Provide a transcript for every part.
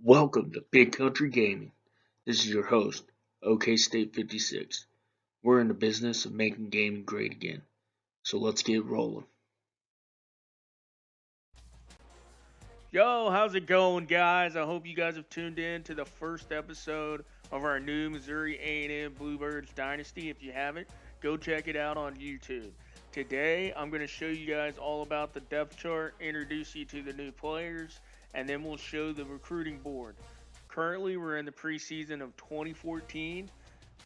Welcome to Big Country Gaming. This is your host, OK State 56. We're in the business of making gaming great again. So let's get rolling. Yo, how's it going, guys? I hope you guys have tuned in to the first episode of our new Missouri A&M Bluebirds Dynasty. If you haven't, go check it out on YouTube. Today, I'm going to show you guys all about the depth chart, introduce you to the new players, and then we'll show the recruiting board. Currently, we're in the preseason of 2014.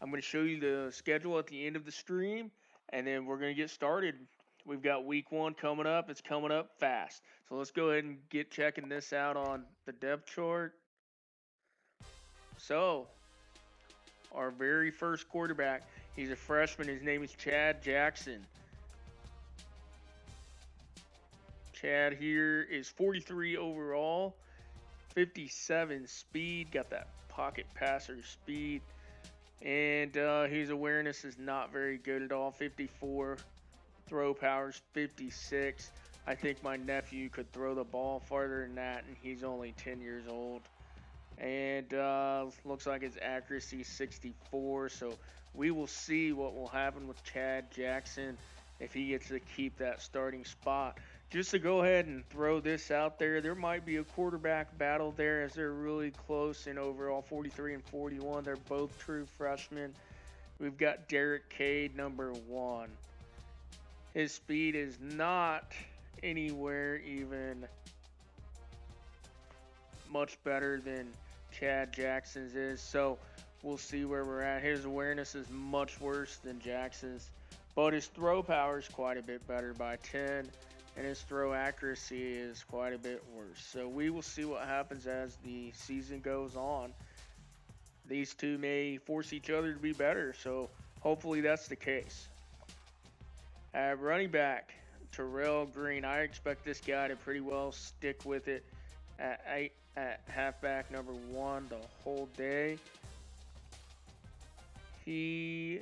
I'm going to show you the schedule at the end of the stream, and then we're going to get started. We've got week one coming up. It's coming up fast. So let's go ahead and get checking this out on the depth chart. So, our very first quarterback, he's a freshman. His name is Chad Jackson. Chad here is 43 overall, 57 speed, got that pocket passer speed. And his awareness is not very good at all, 54. Throw power's 56. I think my nephew could throw the ball farther than that, and he's only 10 years old. And looks like his accuracy is 64. So we will see what will happen with Chad Jackson if he gets to keep that starting spot. Just to go ahead and throw this out there might be a quarterback battle there as they're really close in overall 43 and 41. They're both true freshmen. We've got Derek Cade, number one. His speed is not anywhere even much better than Chad Jackson's is, so we'll see where we're at. His awareness is much worse than Jackson's, but his throw power is quite a bit better by 10, and his throw accuracy is quite a bit worse. So we will see what happens as the season goes on. These two may force each other to be better, so hopefully that's the case. At running back, Terrell Green. I expect this guy to pretty well stick with it at halfback number one the whole day. He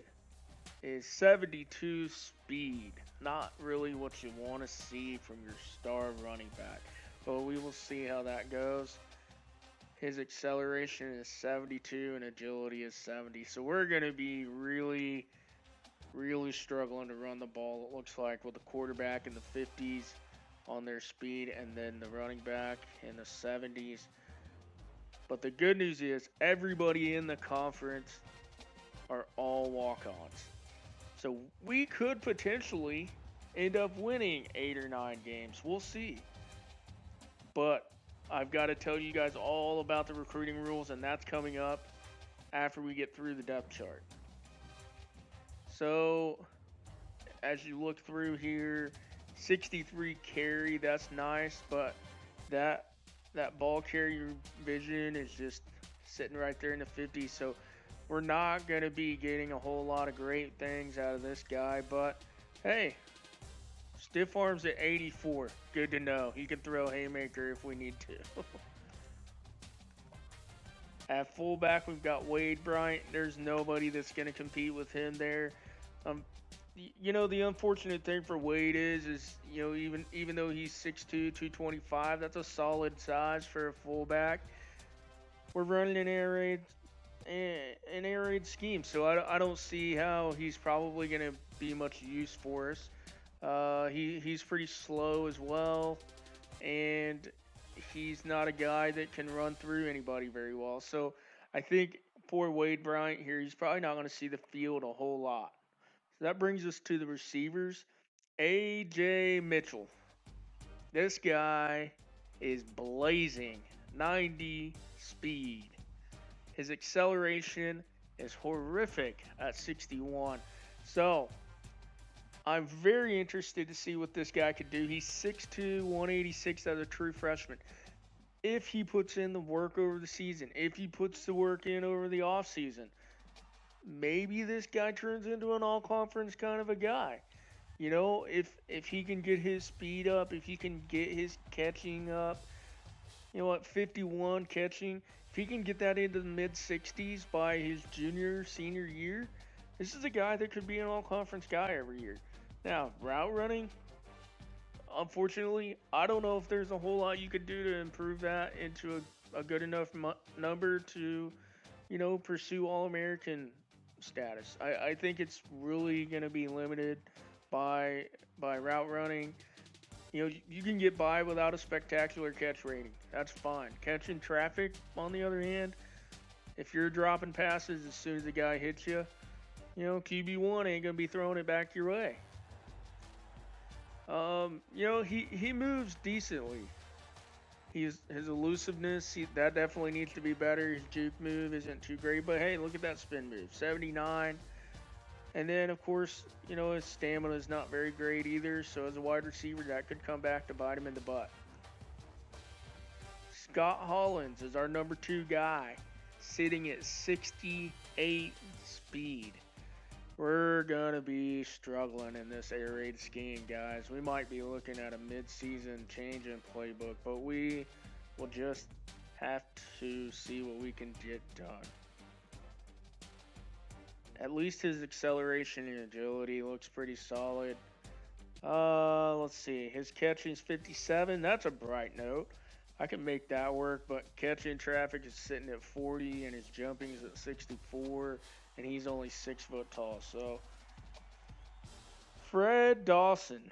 is 72 speed. Not really what you want to see from your star running back, but we will see how that goes. His acceleration is 72 and agility is 70. So we're going to be really struggling to run the ball, it looks like, with the quarterback in the 50s on their speed and then the running back in the 70s. But the good news is everybody in the conference are all walk-ons. So we could potentially end up winning 8 or 9 games. We'll see. But I've got to tell you guys all about the recruiting rules, and that's coming up after we get through the depth chart. So as you look through here, 63 carry, that's nice, but that ball carrier vision is just sitting right there in the 50s. So we're not going to be getting a whole lot of great things out of this guy, but hey, stiff arms at 84. Good to know. He can throw a haymaker if we need to. At fullback, we've got Wade Bryant. There's nobody that's going to compete with him there. Um, the unfortunate thing for Wade is even though he's 6'2", 225, that's a solid size for a fullback. We're running an air raid scheme, so I don't see how he's probably going to be much use for us. He's pretty slow as well, and he's not a guy that can run through anybody very well. So I think poor Wade Bryant here, he's probably not going to see the field a whole lot. So that brings us to the receivers. A.J. Mitchell. This guy is blazing. 90 speed. His acceleration is horrific at 61. So I'm very interested to see what this guy could do. He's 6'2", 186 as a true freshman. If he puts in the work over the season, if he puts the work in over the offseason, maybe this guy turns into an all-conference kind of a guy. If he can get his speed up, if he can get his catching up, 51 catching, if he can get that into the mid-60s by his senior year, this is a guy that could be an all-conference guy every year. Now, route running, unfortunately, I don't know if there's a whole lot you could do to improve that into a good enough number to, pursue All American status. I think it's really going to be limited by route running. You can get by without a spectacular catch rating. That's fine. Catching traffic, on the other hand, if you're dropping passes as soon as the guy hits you, QB1 ain't gonna be throwing it back your way. He moves decently. His elusiveness, that definitely needs to be better. His juke move isn't too great, but hey, look at that spin move, 79. And then, of course, his stamina is not very great either. So as a wide receiver, that could come back to bite him in the butt. Scott Hollins is our number 2 guy, sitting at 68 speed. We're going to be struggling in this air raid scheme, guys. We might be looking at a mid-season change in playbook, but we will just have to see what we can get done. At least his acceleration and agility looks pretty solid. Let's see. His catching's 57. That's a bright note. I can make that work, but catching traffic is sitting at 40, and his jumping is at 64, and he's only 6 foot tall. So, Fred Dawson,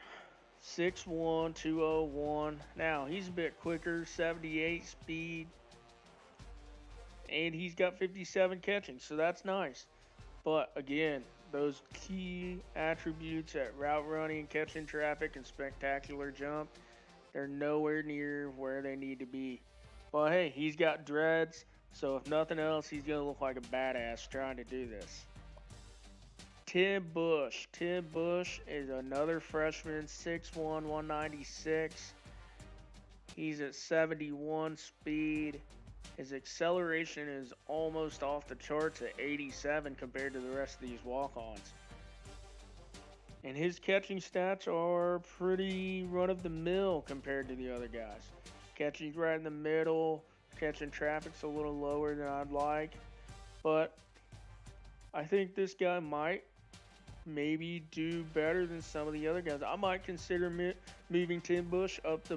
6'1", 201. Now, he's a bit quicker, 78 speed, and he's got 57 catching, so that's nice. But again, those key attributes at route running, catching traffic, and spectacular jump, they're nowhere near where they need to be. But hey, he's got dreads, so if nothing else, he's going to look like a badass trying to do this. Tim Bush. Tim Bush is another freshman, 6'1", 196. He's at 71 speed. His acceleration is almost off the charts at 87 compared to the rest of these walk-ons. And his catching stats are pretty run-of-the-mill compared to the other guys. Catching's right in the middle. Catching traffic's a little lower than I'd like. But I think this guy might maybe do better than some of the other guys. I might consider moving Tim Bush up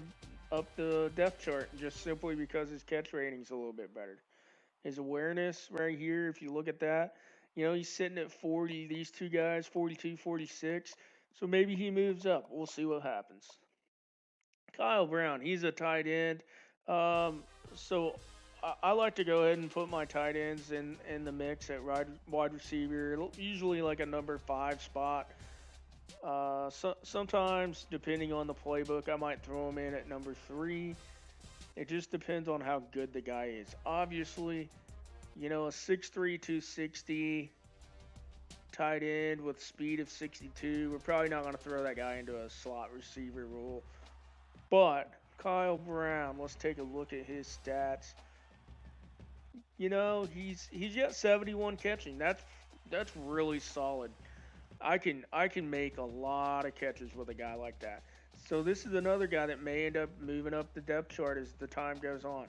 the depth chart just simply because his catch rating's a little bit better. His awareness right here, if you look at that, he's sitting at 40. These two guys, 42, 46. So maybe he moves up. We'll see what happens. Kyle Brown, he's a tight end. So I like to go ahead and put my tight ends in the mix at wide receiver, usually like a number 5 spot. Sometimes, depending on the playbook, I might throw him in at number 3. It just depends on how good the guy is. Obviously, a 6'3", 260 tight end with speed of 62, we're probably not going to throw that guy into a slot receiver role. But Kyle Brown, let's take a look at his stats. He's got 71 catching. That's really solid. I can make a lot of catches with a guy like that. So this is another guy that may end up moving up the depth chart as the time goes on.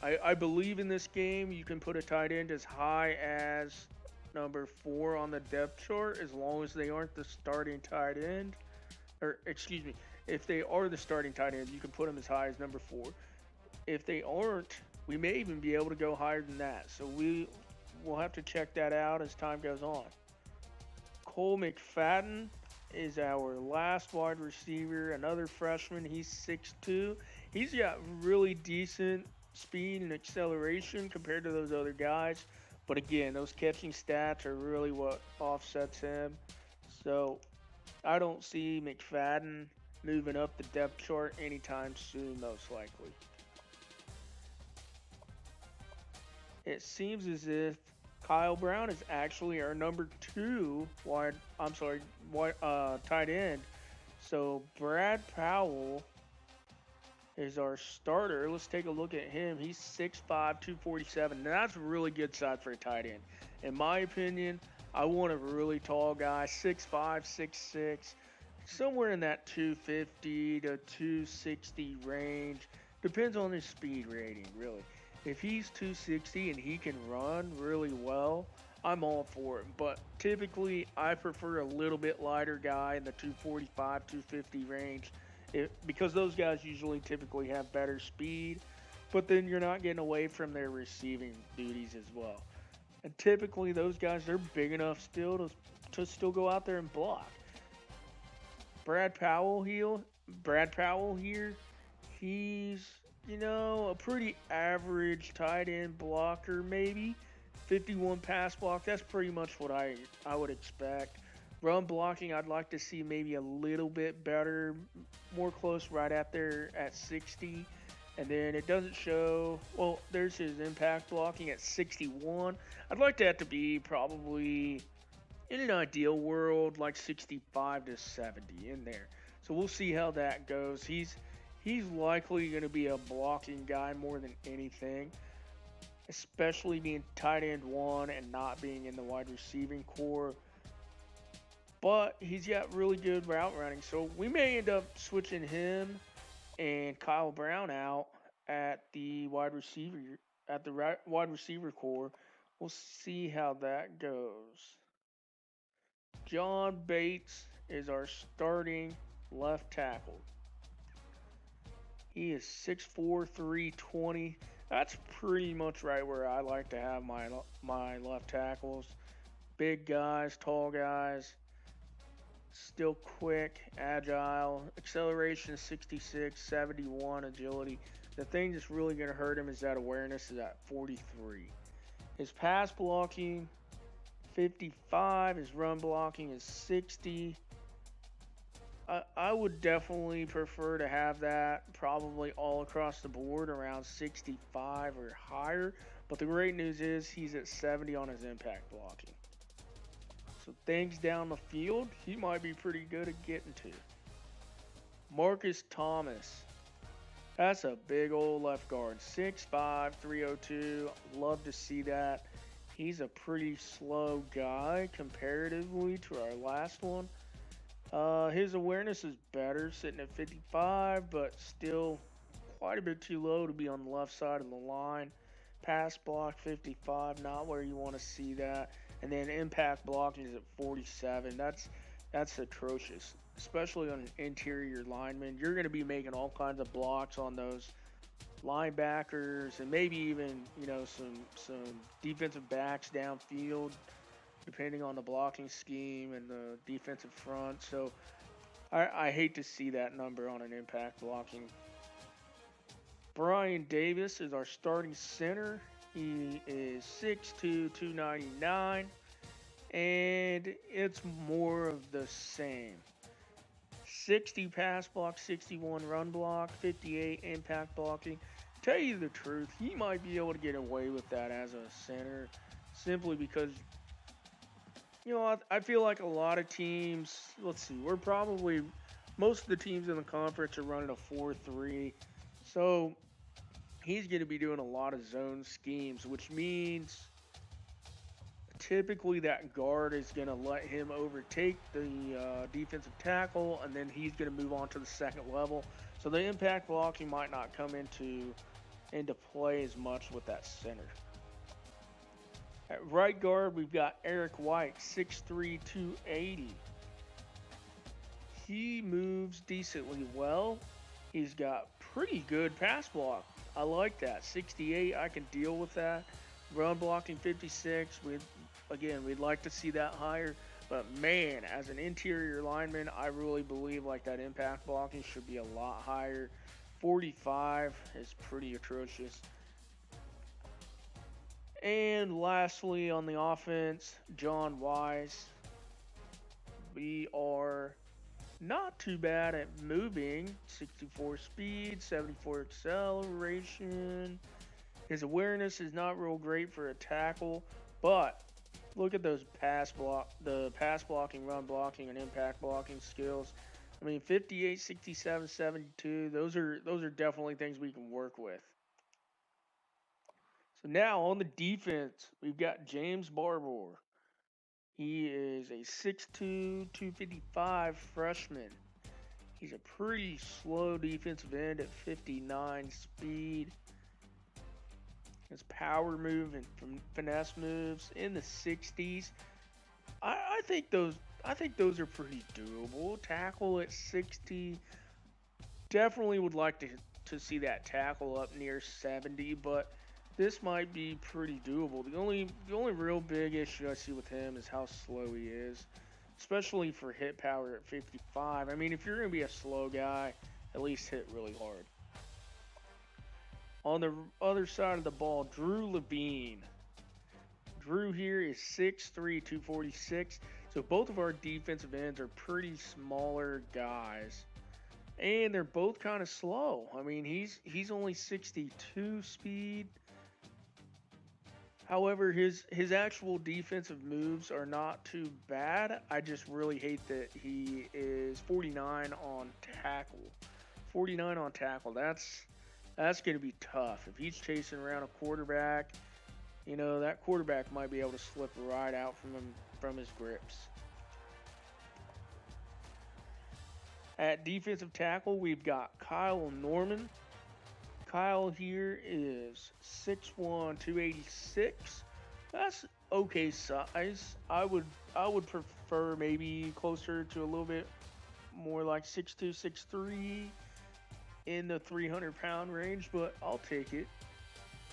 I believe in this game you can put a tight end as high as number 4 on the depth chart as long as they aren't the starting tight end. Or excuse me, if they are the starting tight end, you can put them as high as number 4. If they aren't, we may even be able to go higher than that. So we'll have to check that out as time goes on. Cole McFadden is our last wide receiver, another freshman. He's 6'2". He's got really decent speed and acceleration compared to those other guys. But again, those catching stats are really what offsets him. So I don't see McFadden moving up the depth chart anytime soon, most likely. It seems as if Kyle Brown is actually our number 2 tight end. So Brad Powell is our starter. Let's take a look at him. He's 6'5", 247. Now that's a really good size for a tight end. In my opinion, I want a really tall guy, 6'5", 6'6", somewhere in that 250 to 260 range. Depends on his speed rating, really. If he's 260 and he can run really well, I'm all for it. But typically, I prefer a little bit lighter guy in the 245, 250 range because those guys usually typically have better speed. but then you're not getting away from their receiving duties as well. And typically those guys, they're big enough still to still go out there and block. Brad Powell here, Brad Powell here, he's, a pretty average tight end blocker maybe. 51 pass block, that's pretty much what I would expect. Run blocking, I'd like to see maybe a little bit better, more close right at there at 60. And then it doesn't show, well, there's his impact blocking at 61. I'd like that to be probably, in an ideal world, like 65 to 70 in there. So we'll see how that goes. He's likely going to be a blocking guy more than anything, especially being tight end one and not being in the wide receiving core. But he's got really good route running, so we may end up switching him and Kyle Brown out at the wide receiver wide receiver core. We'll see how that goes. John Bates is our starting left tackle. He is 6'4", 320. That's pretty much right where I like to have my left tackles. Big guys, tall guys, still quick, agile, acceleration 66, 71, agility. The thing that's really going to hurt him is that awareness is at 43. His pass blocking 55, his run blocking is 60. I would definitely prefer to have that probably all across the board around 65 or higher. But the great news is he's at 70 on his impact blocking. So things down the field, he might be pretty good at getting to. Marcus Thomas. That's a big old left guard. 6'5", 302. Love to see that. He's a pretty slow guy comparatively to our last one. His awareness is better, sitting at 55, but still quite a bit too low to be on the left side of the line. Pass block 55, not where you want to see that. And then impact blocking is at 47. That's atrocious, especially on an interior lineman. You're going to be making all kinds of blocks on those linebackers and maybe even some defensive backs downfield, depending on the blocking scheme and the defensive front. So I hate to see that number on an impact blocking. Brian Davis is our starting center. He is 6'2", 299, and it's more of the same. 60 pass block, 61 run block, 58 impact blocking. Tell you the truth, he might be able to get away with that as a center simply because, I feel like a lot of teams, let's see, most of the teams in the conference are running a 4-3. So he's going to be doing a lot of zone schemes, which means typically that guard is going to let him overtake the defensive tackle, and then he's going to move on to the second level. So the impact blocking might not come into play as much with that center. At right guard, we've got Eric White, 6'3", 280. He moves decently well. He's got pretty good pass block. I like that. 68, I can deal with that. Run blocking 56. We'd like to see that higher. But man, as an interior lineman, I really believe like that impact blocking should be a lot higher. 45 is pretty atrocious. And lastly, on the offense, John Wise. We are not too bad at moving. 64 speed, 74 acceleration. His awareness is not real great for a tackle, but look at those the pass blocking, run blocking, and impact blocking skills. I mean, 58, 67, 72. Those are definitely things we can work with. So now on the defense, we've got James Barbour. He is a 6'2", 255 freshman. He's a pretty slow defensive end at 59 speed. His power move and finesse moves in the 60s. I think those are pretty doable. Tackle at 60. Definitely would like to to see that tackle up near 70, but this might be pretty doable. The only real big issue I see with him is how slow he is, especially for hit power at 55. I mean, if you're going to be a slow guy, at least hit really hard. On the other side of the ball, Drew Levine. Drew here is 6'3", 246. So both of our defensive ends are pretty smaller guys. And they're both kind of slow. I mean, he's only 62 speed. However, his actual defensive moves are not too bad. I just really hate that he is 49 on tackle. 49 on tackle. That's going to be tough. If he's chasing around a quarterback, that quarterback might be able to slip right out from his grips. At defensive tackle, we've got Kyle Norman. Kyle here is 6'1", 286. That's okay size. I would prefer maybe closer to a little bit more like 6'2", 6'3", in the 300-pound range, but I'll take it.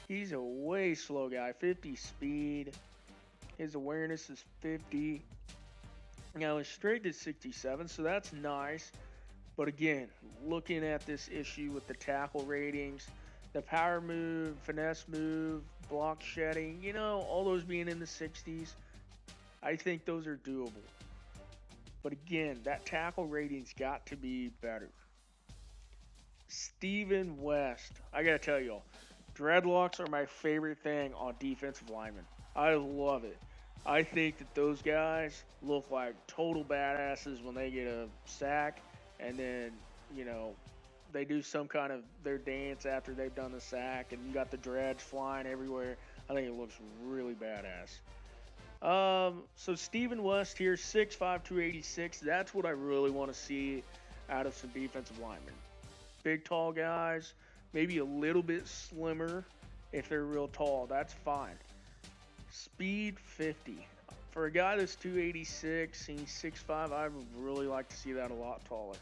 He's a way slow guy, 50 speed. His awareness is 50. Now his strength is 67, so that's nice. But again, looking at this issue with the tackle ratings, the power move, finesse move, block shedding, all those being in the 60s, I think those are doable. But again, that tackle rating's got to be better. Steven West. I got to tell y'all, dreadlocks are my favorite thing on defensive linemen. I love it. I think that those guys look like total badasses when they get a sack, and then, they do some kind of their dance after they've done the sack, and you got the dreads flying everywhere. I think it looks really badass. So Steven West here, 6'5", 286. That's what I really want to see out of some defensive linemen. Big, tall guys, maybe a little bit slimmer if they're real tall. That's fine. Speed 50. For a guy that's 286 and he's 6'5", I would really like to see that a lot taller.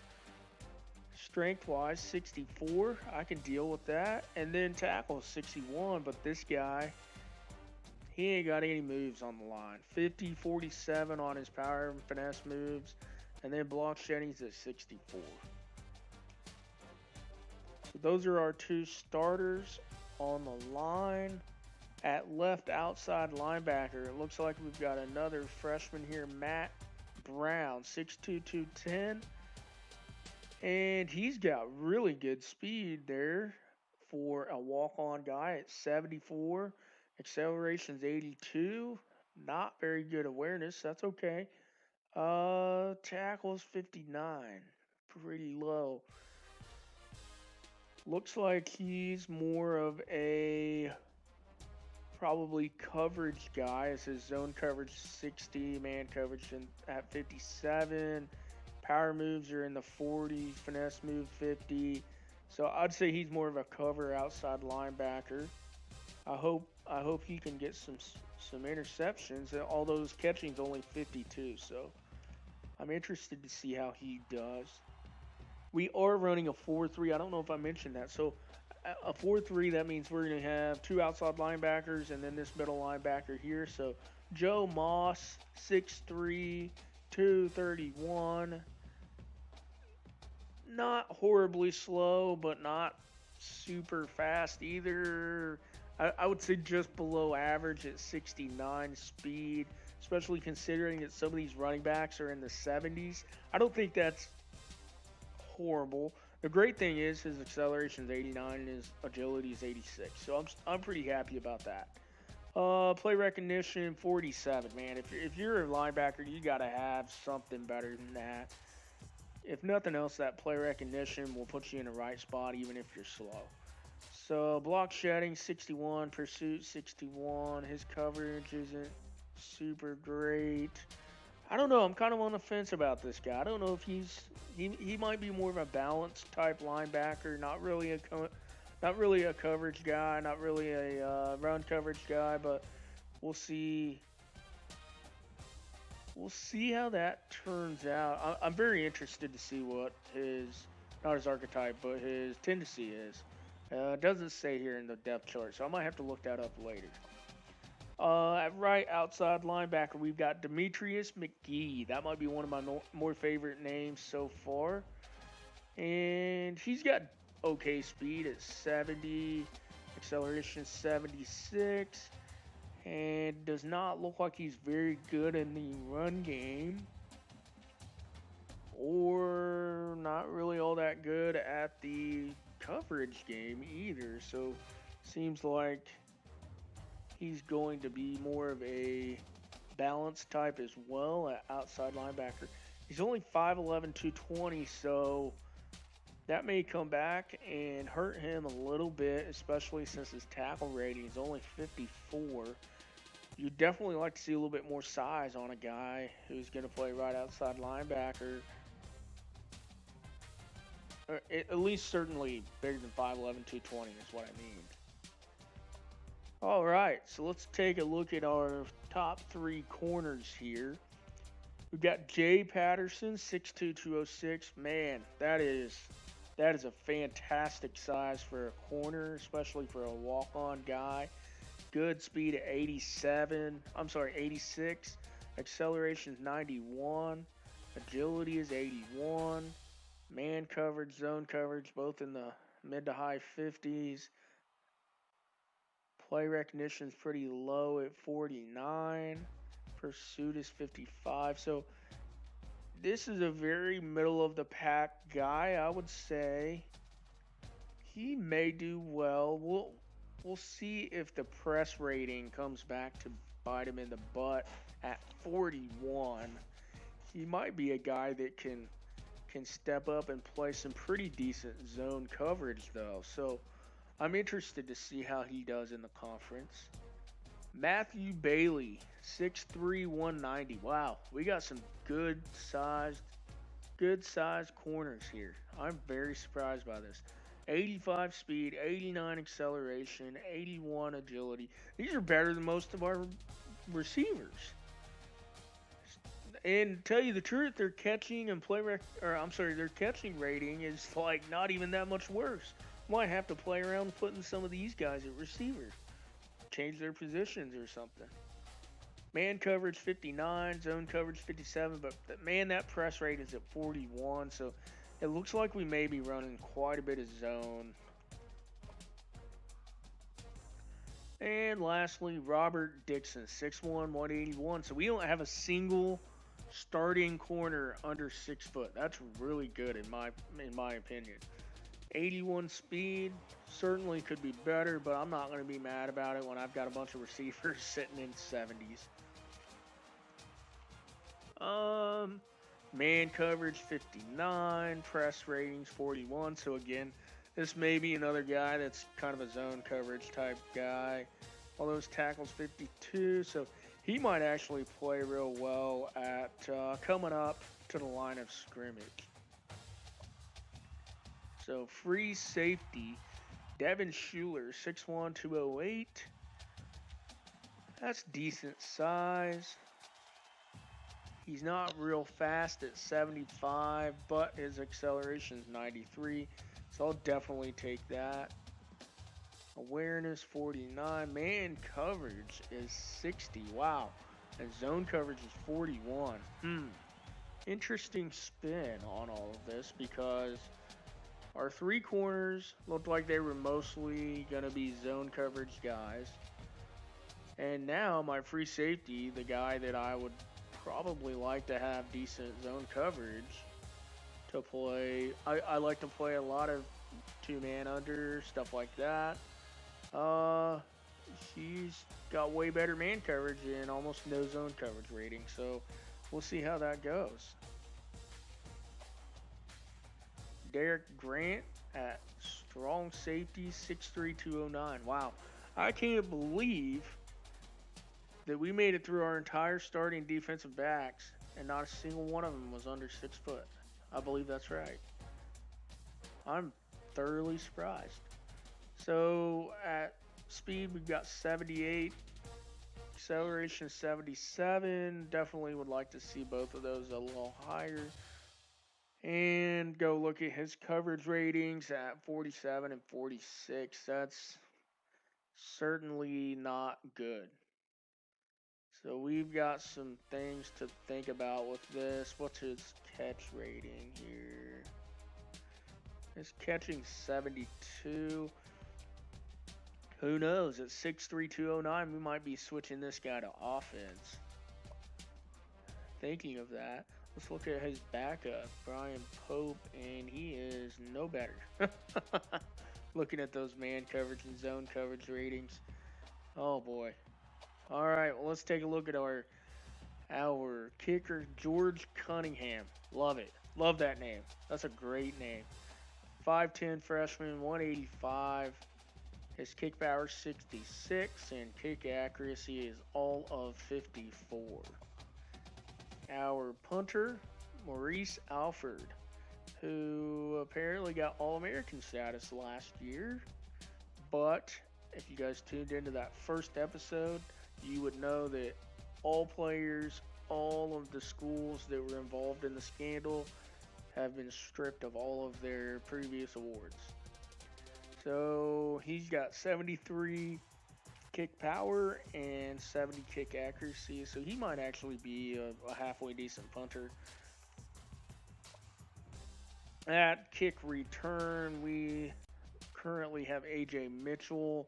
Strength-wise, 64. I can deal with that. And then tackle 61, but this guy, he ain't got any moves on the line. 50, 47 on his power and finesse moves. And then block shedding's at 64. So those are our two starters on the line. At left outside linebacker, it looks like we've got another freshman here, Matt Brown, 6'2", 210. And he's got really good speed there for a walk-on guy at 74. Acceleration's 82. Not very good awareness. That's okay. Tackles 59. Pretty low. Looks like he's more of a probably coverage guy. It says zone coverage 60, man coverage at 57. Power moves are in the 40s, finesse move 50. So I'd say he's more of a cover outside linebacker. I hope he can get some interceptions. Although his catching's only 52, so I'm interested to see how he does. We are running a 4-3. I don't know if I mentioned that. So a 4-3, that means we're going to have two outside linebackers and then this middle linebacker here. So Joe Moss, 6'3", 231. Not horribly slow, but not super fast either. I would say just below average at 69 speed, especially considering that some of these running backs are in the 70s. I don't think that's horrible. The great thing is his acceleration is 89 and his agility is 86. So I'm pretty happy about that. Play recognition 47, man. If you're a linebacker, you got to have something better than that. If nothing else, that play recognition will put you in the right spot even if you're slow. So block shedding 61, pursuit 61. His coverage isn't super great. I don't know. I'm kind of on the fence about this guy. I don't know if he might be more of a balanced type linebacker, not really a coverage guy, not really a run coverage guy, but we'll see. We'll see how that turns out. I'm very interested to see what his not his archetype, but his tendency is. It doesn't say here in the depth chart, so I might have to look that up later. At right outside linebacker, we've got Demetrius McGee. That might be one of my more favorite names so far. And he's got okay speed at 70, acceleration 76, and does not look like he's very good in the run game, or not really all that good at the coverage game either. So seems like he's going to be more of a balanced type as well at outside linebacker. He's only 5'11", 220, so that may come back and hurt him a little bit, especially since his tackle rating is only 54. You definitely like to see a little bit more size on a guy who's going to play right outside linebacker. Or at least certainly bigger than 5'11", 220 is what I mean. All right, so let's take a look at our top three corners here. We've got Jay Patterson, 6'2", 206. Man, that is a fantastic size for a corner, especially for a walk-on guy. Good speed at 86. Acceleration is 91. Agility is 81. Man coverage, zone coverage, both in the mid to high 50s. Play recognition is pretty low at 49. Pursuit is 55. So this is a very middle of the pack guy, I would say. He may do well. We'll see if the press rating comes back to bite him in the butt at 41. He might be a guy that can step up and play some pretty decent zone coverage though. So I'm interested to see how he does in the conference. Matthew Bailey, 6'3", 190. Wow, we got some good sized corners here. I'm very surprised by this. 85 speed, 89 acceleration, 81 agility. These are better than most of our receivers. And to tell you the truth, their catching and their catching rating is like not even that much worse. Might have to play around putting some of these guys at receiver. Change their positions or something. Man coverage 59, zone coverage 57, but man, that press rate is at 41, so it looks like we may be running quite a bit of zone. And lastly, Robert Dixon, 6'1", 181. So we don't have a single starting corner under 6 foot. That's really good in my opinion. 81 speed, certainly could be better, but I'm not going to be mad about it when I've got a bunch of receivers sitting in 70s. Man coverage 59, press ratings 41. So again, this may be another guy that's kind of a zone coverage type guy. All those tackles 52, so he might actually play real well at coming up to the line of scrimmage. So free safety, Devin Schuler, 6'1", 208. That's decent size. He's not real fast at 75, but his acceleration is 93, so I'll definitely take that. Awareness 49, man coverage is 60, wow, and zone coverage is 41. Interesting spin on all of this because our three corners looked like they were mostly going to be zone coverage guys. And now my free safety, the guy that I would probably like to have decent zone coverage to play. I like to play a lot of two-man under, stuff like that. He's got way better man coverage and almost no zone coverage rating, so we'll see how that goes. Derek Grant at strong safety, 6'3", 209. Wow, I can't believe that we made it through our entire starting defensive backs and not a single one of them was under 6 foot. I believe that's right. I'm thoroughly surprised. So at speed, we've got 78, acceleration 77. Definitely would like to see both of those a little higher. And go look at his coverage ratings at 47 and 46. That's certainly not good. So we've got some things to think about with this. What's his catch rating here? His catching 72. Who knows? At 6'3", 209, we might be switching this guy to offense. Thinking of that, let's look at his backup, Brian Pope, and he is no better. Looking at those man coverage and zone coverage ratings. Oh boy. All right, well, let's take a look at our kicker, George Cunningham. Love it. Love that name. That's a great name. 5'10 freshman, 185. His kick power 66 and kick accuracy is all of 54. Our punter, Maurice Alford, who apparently got All-American status last year. But if you guys tuned into that first episode, you would know that all players, all of the schools that were involved in the scandal have been stripped of all of their previous awards. So he's got 73 kick power and 70 kick accuracy, so he might actually be a halfway decent punter. At kick return, we currently have AJ Mitchell.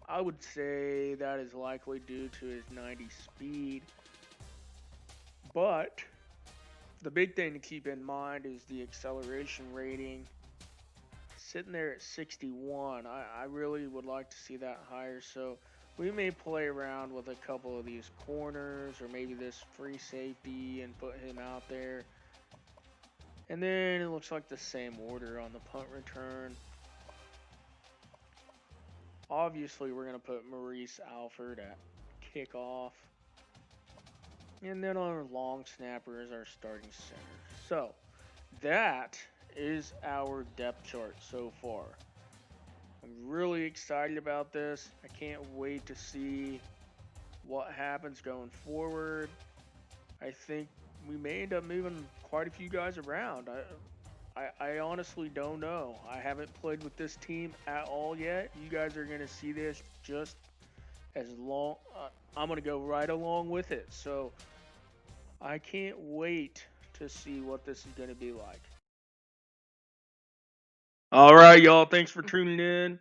I would say that is likely due to his 90 speed. But the big thing to keep in mind is the acceleration rating. Sitting there at 61, I really would like to see that higher. So we may play around with a couple of these corners or maybe this free safety and put him out there. And then it looks like the same order on the punt return. Obviously, we're going to put Maurice Alford at kickoff. And then our long snapper is our starting center. So that is our depth chart so far. I'm really excited about this. I can't wait to see what happens going forward. I think we may end up moving quite a few guys around. I honestly don't know. I haven't played with this team at all yet. You guys are going to see this just as long. I'm going to go right along with it. So I can't wait to see what this is going to be like. All right, y'all. Thanks for tuning in.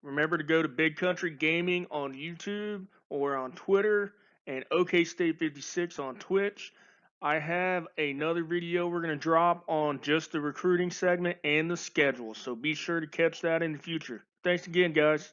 Remember to go to Big Country Gaming on YouTube or on Twitter and OK State 56 on Twitch. I have another video we're going to drop on just the recruiting segment and the schedule, so be sure to catch that in the future. Thanks again, guys.